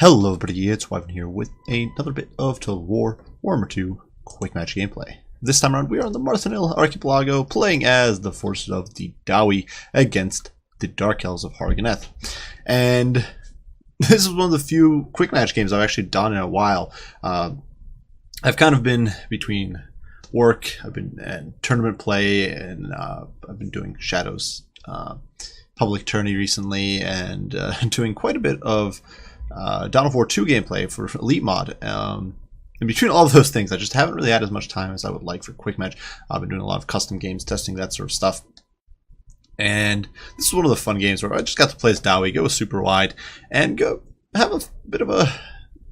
Hello everybody, it's Wyvern here with another bit of Total War Warhammer 2 quick match gameplay. This time around we are on the Marthanil Archipelago playing as the forces of the Dawi against the Dark Elves of Harganeth. And this is one of the few quick match games I've actually done in a while. I've kind of been between work, I've been in tournament play, and I've been doing Shadows public tourney recently, and doing quite a bit of Dawn of War 2 gameplay for Elite Mod. And between all of those things, I just haven't really had as much time as I would like for quick match. I've been doing a lot of custom games, testing that sort of stuff. And this is one of the fun games where I just got to play as Dawi, go super wide, and go have a bit of a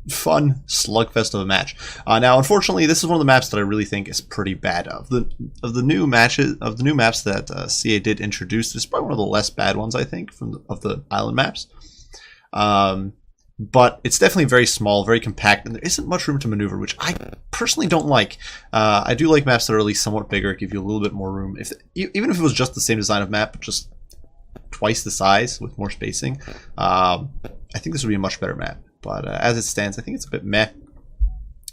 fun slugfest of a match. Now, unfortunately, this is one of the maps that I really think is pretty bad. Of the new maps that CA did introduce, this is probably one of the less bad ones, I think, of the island maps. But it's definitely very small, very compact, and there isn't much room to maneuver, which I personally don't like. I do like maps that are at least somewhat bigger, give you a little bit more room. Even if it was just the same design of map, but just twice the size with more spacing, I think this would be a much better map. But as it stands, I think it's a bit meh.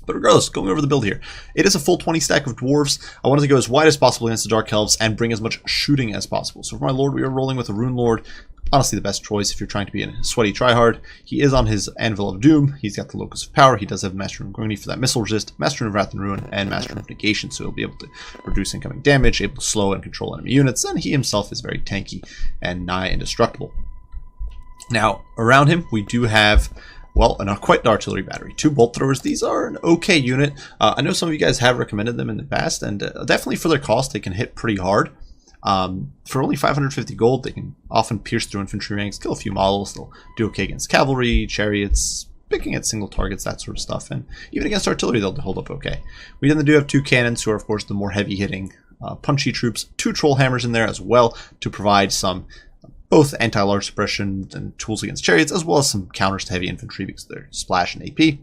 But regardless, going over the build here, it is a full 20 stack of Dwarves. I wanted to go as wide as possible against the Dark Elves and bring as much shooting as possible. So for my Lord, we are rolling with a Rune Lord. Honestly, the best choice if you're trying to be a sweaty tryhard. He is on his Anvil of Doom. He's got the Locus of Power. He does have Master of Grunny for that missile resist, Master of Wrath and Ruin, and Master of Negation, so he'll be able to reduce incoming damage, able to slow and control enemy units, and he himself is very tanky and nigh indestructible. Now, around him, we do have, well, quite an artillery battery. 2 bolt throwers. These are an okay unit. I know some of you guys have recommended them in the past, and definitely for their cost, they can hit pretty hard. For only 550 gold, they can often pierce through infantry ranks, kill a few models. They'll do okay against cavalry, chariots, picking at single targets, that sort of stuff. And even against artillery, they'll hold up okay. We then do have 2 cannons, who are, of course, the more heavy-hitting, punchy troops. 2 troll hammers in there as well to provide some both anti-large suppression and tools against chariots, as well as some counters to heavy infantry because they're splash and AP.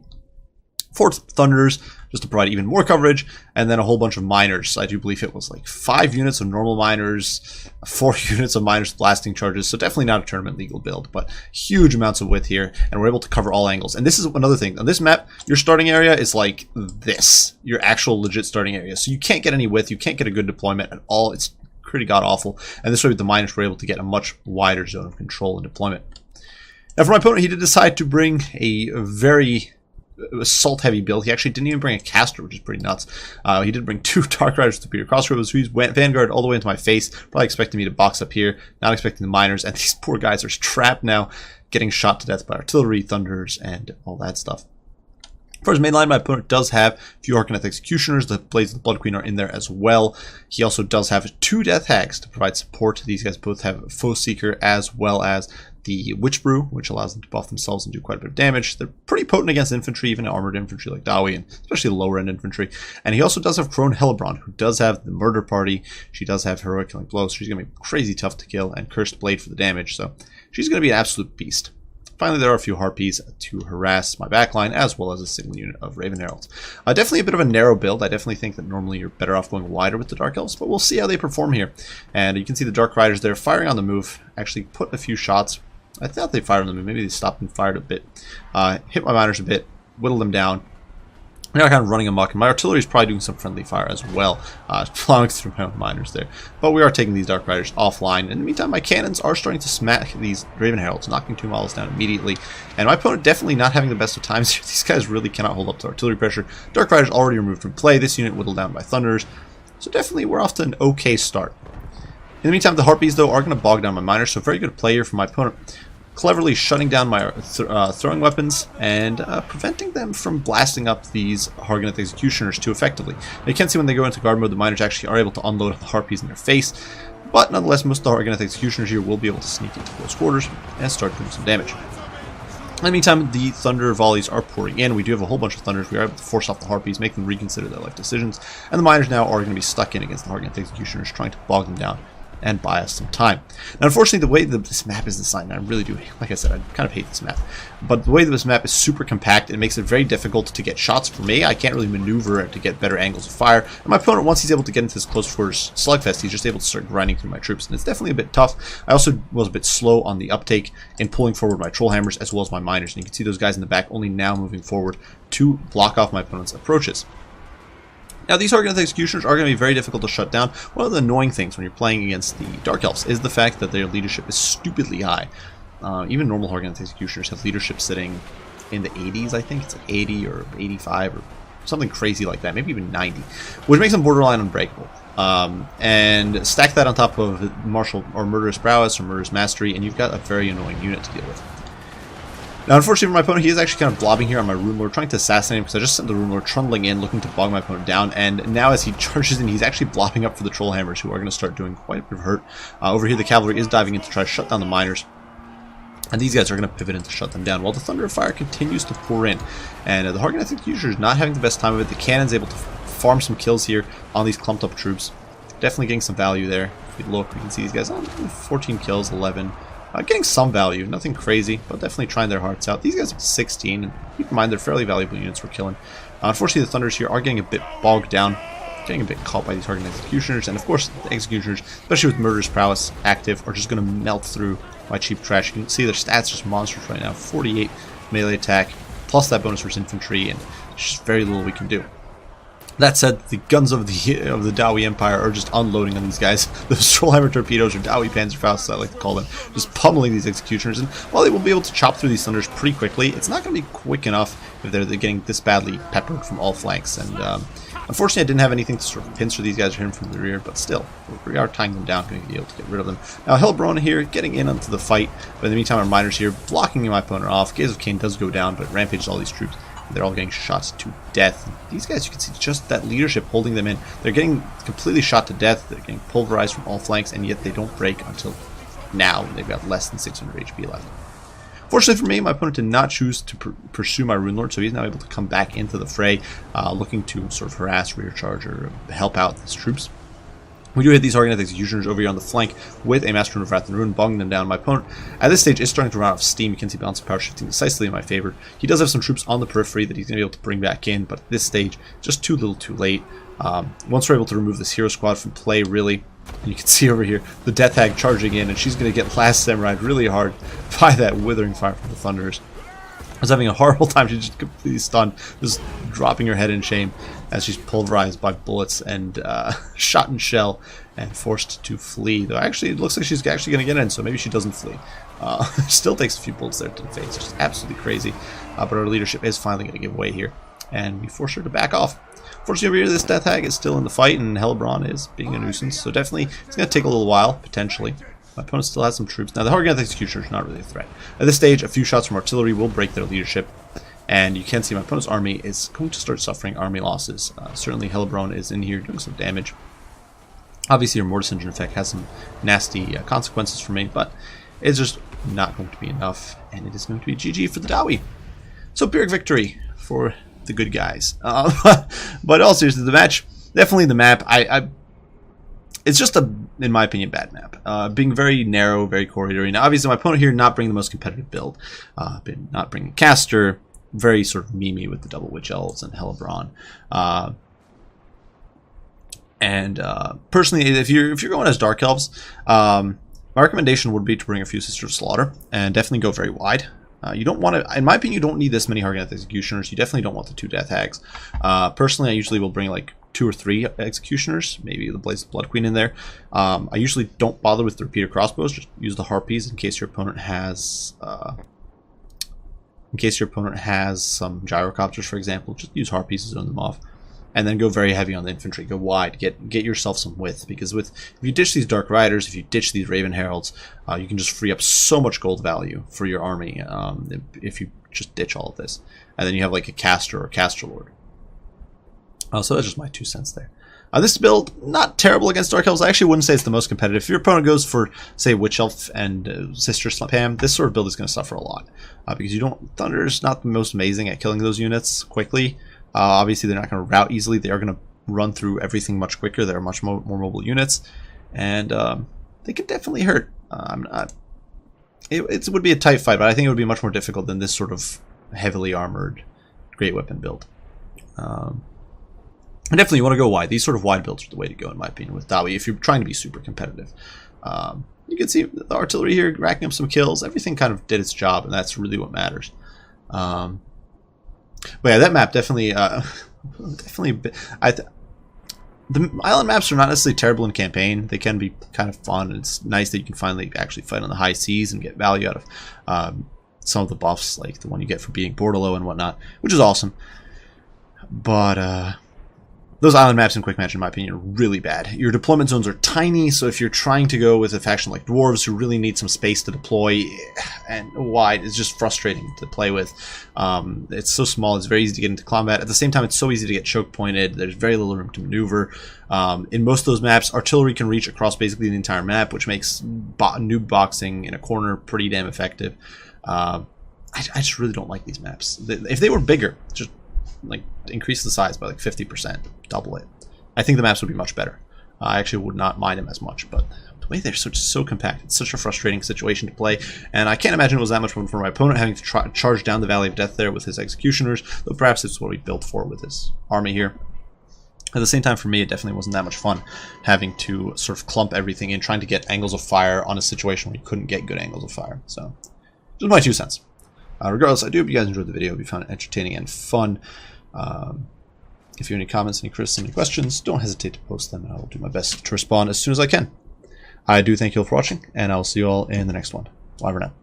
4 thunders, just to provide even more coverage, and then a whole bunch of miners. I do believe it was like 5 units of normal miners, 4 units of miners blasting charges, so definitely not a tournament legal build, but huge amounts of width here, and we're able to cover all angles. And this is another thing. On this map, your starting area is like this, your actual legit starting area. So you can't get any width, you can't get a good deployment at all. It's pretty god-awful. And this way with the miners, we're able to get a much wider zone of control and deployment. Now for my opponent, he did decide to bring a very assault heavy build. He actually didn't even bring a caster, which is pretty nuts. He did bring 2 Dark Riders to Superior Crossroads, who's Vanguard all the way into my face, probably expecting me to box up here, not expecting the miners, and these poor guys are trapped now, getting shot to death by artillery, thunders, and all that stuff. For his main line, my opponent does have a few Harganeth Executioners. The Blades of the Blood Queen are in there as well. He also does have 2 Death Hags to provide support. These guys both have Foe Seeker as well as the Witch Brew, which allows them to buff themselves and do quite a bit of damage. They're pretty potent against infantry, even armored infantry like Dawi, and especially lower end infantry. And he also does have Crone Hellebron, who does have the Murder Party. She does have Heroic Killing Blows, so she's going to be crazy tough to kill, and Cursed Blade for the damage, so she's going to be an absolute beast. Finally, there are a few Harpies to harass my backline, as well as a single unit of Raven Heralds. Definitely a bit of a narrow build. I definitely think that normally you're better off going wider with the Dark Elves, but we'll see how they perform here. And you can see the Dark Riders there firing on the move, actually put a few shots. I thought they fired on the move. Maybe they stopped and fired a bit. Hit my miners a bit, whittled them down. Now kind of running amok, and my artillery is probably doing some friendly fire as well, plowing through my own miners there. But we are taking these Dark Riders offline. In the meantime, my cannons are starting to smack these Raven Heralds, knocking 2 models down immediately. And my opponent definitely not having the best of times here. These guys really cannot hold up to artillery pressure. Dark Riders already removed from play. This unit whittled down by Thunders. So definitely we're off to an okay start. In the meantime, the Harpies, though, are going to bog down my miners, so very good play here from my opponent. Cleverly shutting down my throwing weapons and preventing them from blasting up these Harganeth Executioners too effectively. Now, you can see when they go into guard mode, the miners actually are able to unload the Harpies in their face, but nonetheless, most of the Harganeth Executioners here will be able to sneak into close quarters and start doing some damage. In the meantime, the Thunder volleys are pouring in. We do have a whole bunch of Thunders. We are able to force off the Harpies, make them reconsider their life decisions, and the miners now are going to be stuck in against the Harganeth Executioners, trying to bog them down and buy us some time. Now, unfortunately, the way that this map is designed, I really do, like I said, I kind of hate this map, but the way that this map is super compact, it makes it very difficult to get shots for me. I can't really maneuver to get better angles of fire, and my opponent, once he's able to get into this close quarters slugfest, he's just able to start grinding through my troops, and it's definitely a bit tough. I also was a bit slow on the uptake in pulling forward my troll hammers as well as my miners, and you can see those guys in the back only now moving forward to block off my opponent's approaches. Now, these Organized Executioners are going to be very difficult to shut down. One of the annoying things when you're playing against the Dark Elves is the fact that their leadership is stupidly high. Even normal Organized Executioners have leadership sitting in the 80s, I think. It's like 80 or 85 or something crazy like that, maybe even 90, which makes them borderline unbreakable. And stack that on top of Martial or Murderous Prowess or Murderous Mastery, and you've got a very annoying unit to deal with. Now, unfortunately for my opponent, he is actually kind of blobbing here on my Rune Lord, trying to assassinate him because I just sent the Rune Lord trundling in, looking to bog my opponent down, and now as he charges in, he's actually blobbing up for the Troll Hammers, who are going to start doing quite a bit of hurt. Over here, the Cavalry is diving in to try to shut down the Miners, and these guys are going to pivot in to shut them down, while the Thunder of Fire continues to pour in. And the Organized Executioner is not having the best time of it. The Cannon's able to farm some kills here on these clumped up troops. Definitely getting some value there. If we look, we can see these guys on 14 kills, 11. Getting some value, nothing crazy, but definitely trying their hearts out. These guys have 16, and keep in mind they're fairly valuable units we're killing. Unfortunately, the Thunders here are getting a bit bogged down, getting a bit caught by these Organized Executioners, and of course, the Executioners, especially with Murderous Prowess active, are just going to melt through my cheap trash. You can see their stats just monstrous right now. 48 melee attack, plus that bonus versus infantry, and there's just very little we can do. That said, the guns of the Dawi Empire are just unloading on these guys. Those Trollhammer torpedoes, or Dawi Panzerfausts, I like to call them, just pummeling these Executioners. And while they will be able to chop through these Thunders pretty quickly, it's not going to be quick enough if they're getting this badly peppered from all flanks. And unfortunately, I didn't have anything to sort of pincer these guys or hit them from the rear, but still, we are tying them down, going to be able to get rid of them. Now, Hellbrona here, getting in onto the fight, but in the meantime, our Miners here, blocking my opponent off. Gaze of Cain does go down, but rampages all these troops. They're all getting shot to death. These guys, you can see just that leadership holding them in. They're getting completely shot to death. They're getting pulverized from all flanks, and yet they don't break until now. They've got less than 600 HP left. Fortunately for me, my opponent did not choose to pursue my Rune Lord, so he's now able to come back into the fray, looking to sort of harass, rear charge, or help out his troops. We do hit these Organized Executioners over here on the flank with a Master Rune of Wrath and Rune, bogging them down. My opponent, at this stage, is starting to run out of steam. You can see balance of power shifting decisively in my favor. He does have some troops on the periphery that he's going to be able to bring back in, but at this stage, just too little too late. Once we're able to remove this Hero Squad from play, really, and you can see over here, the Death Hag charging in, and she's going to get Last Samurai really hard by that Withering Fire from the Thunders. I was having a horrible time. She's just completely stunned, just dropping her head in shame as she's pulverized by bullets and shot and shell and forced to flee. Though actually, it looks like she's actually going to get in, so maybe she doesn't flee. Still takes a few bullets there to the face, which is absolutely crazy. But our leadership is finally going to give way here, and we force her to back off. Fortunately, over here, this Death Hag is still in the fight, and Hellbrand is being a nuisance, so definitely it's going to take a little while, potentially. My opponent still has some troops. Now, the Organized Executioner is not really a threat. At this stage, a few shots from artillery will break their leadership, and you can see my opponent's army is going to start suffering army losses. Certainly, Hellbrand is in here doing some damage. Obviously, your Mortis Engine effect has some nasty consequences for me, but it's just not going to be enough, and it is going to be GG for the Dawi. So, Pyrrhic victory for the good guys. But all seriously, the match, definitely the map, it's just a, in my opinion, bad map. Being very narrow, very corridory. Now, obviously, my opponent here not bringing the most competitive build. Not bringing Caster. Very sort of memey with the Double Witch Elves and Hellbrand. Personally, if you're going as Dark Elves, my recommendation would be to bring a few Sisters of Slaughter and definitely go very wide. You don't want to, in my opinion, you don't need this many Organized Executioners. You definitely don't want the 2 Death Hags. Personally, I usually will bring like 2 or 3 Executioners, maybe the Blaze of Blood Queen in there. I usually don't bother with the repeater crossbows. Just use the Harpies in case your opponent has, some gyrocopters, for example. Just use Harpies to zone them off, and then go very heavy on the infantry. Go wide. Get yourself some width, because if you ditch these Dark Riders, if you ditch these Raven Heralds, you can just free up so much gold value for your army. If you just ditch all of this, and then you have like a Caster or Caster Lord. So that's just my 2 cents there. This build, not terrible against Dark Elves. I actually wouldn't say it's the most competitive. If your opponent goes for, say, Witch Elf and Sister Spam, this sort of build is going to suffer a lot. Because Thunder's not the most amazing at killing those units quickly. Obviously, they're not going to rout easily. They are going to run through everything much quicker. They're much more mobile units. And they could definitely hurt. It would be a tight fight, but I think it would be much more difficult than this sort of heavily armored great weapon build. And definitely you want to go wide. These sort of wide builds are the way to go, in my opinion, with Dawi, if you're trying to be super competitive. You can see the artillery here racking up some kills. Everything kind of did its job, and that's really what matters. But yeah, that map definitely, the island maps are not necessarily terrible in campaign. They can be kind of fun. And it's nice that you can finally actually fight on the high seas and get value out of some of the buffs, like the one you get for being Bordello and whatnot, which is awesome. But those island maps in Quick Match, in my opinion, are really bad. Your deployment zones are tiny, so if you're trying to go with a faction like Dwarves, who really need some space to deploy and wide, it's just frustrating to play with. It's so small, it's very easy to get into combat. At the same time, it's so easy to get choke pointed. There's very little room to maneuver. In most of those maps, artillery can reach across basically the entire map, which makes noob boxing in a corner pretty damn effective. I just really don't like these maps. If they were bigger, just like increase the size by like 50%, double it, I think the maps would be much better. I actually would not mind them as much, but the way they're so compact, it's such a frustrating situation to play, and I can't imagine it was that much fun for my opponent having to charge down the Valley of Death there with his executioners, though perhaps it's what we built for with his army here. At the same time, for me, it definitely wasn't that much fun having to sort of clump everything in, trying to get angles of fire on a situation where you couldn't get good angles of fire. So, just my 2 cents. Regardless, I do hope you guys enjoyed the video. If you found it entertaining and fun. If you have any comments, any criticisms, any questions, don't hesitate to post them, and I will do my best to respond as soon as I can. I do thank you all for watching, and I will see you all in the next one. Bye for now.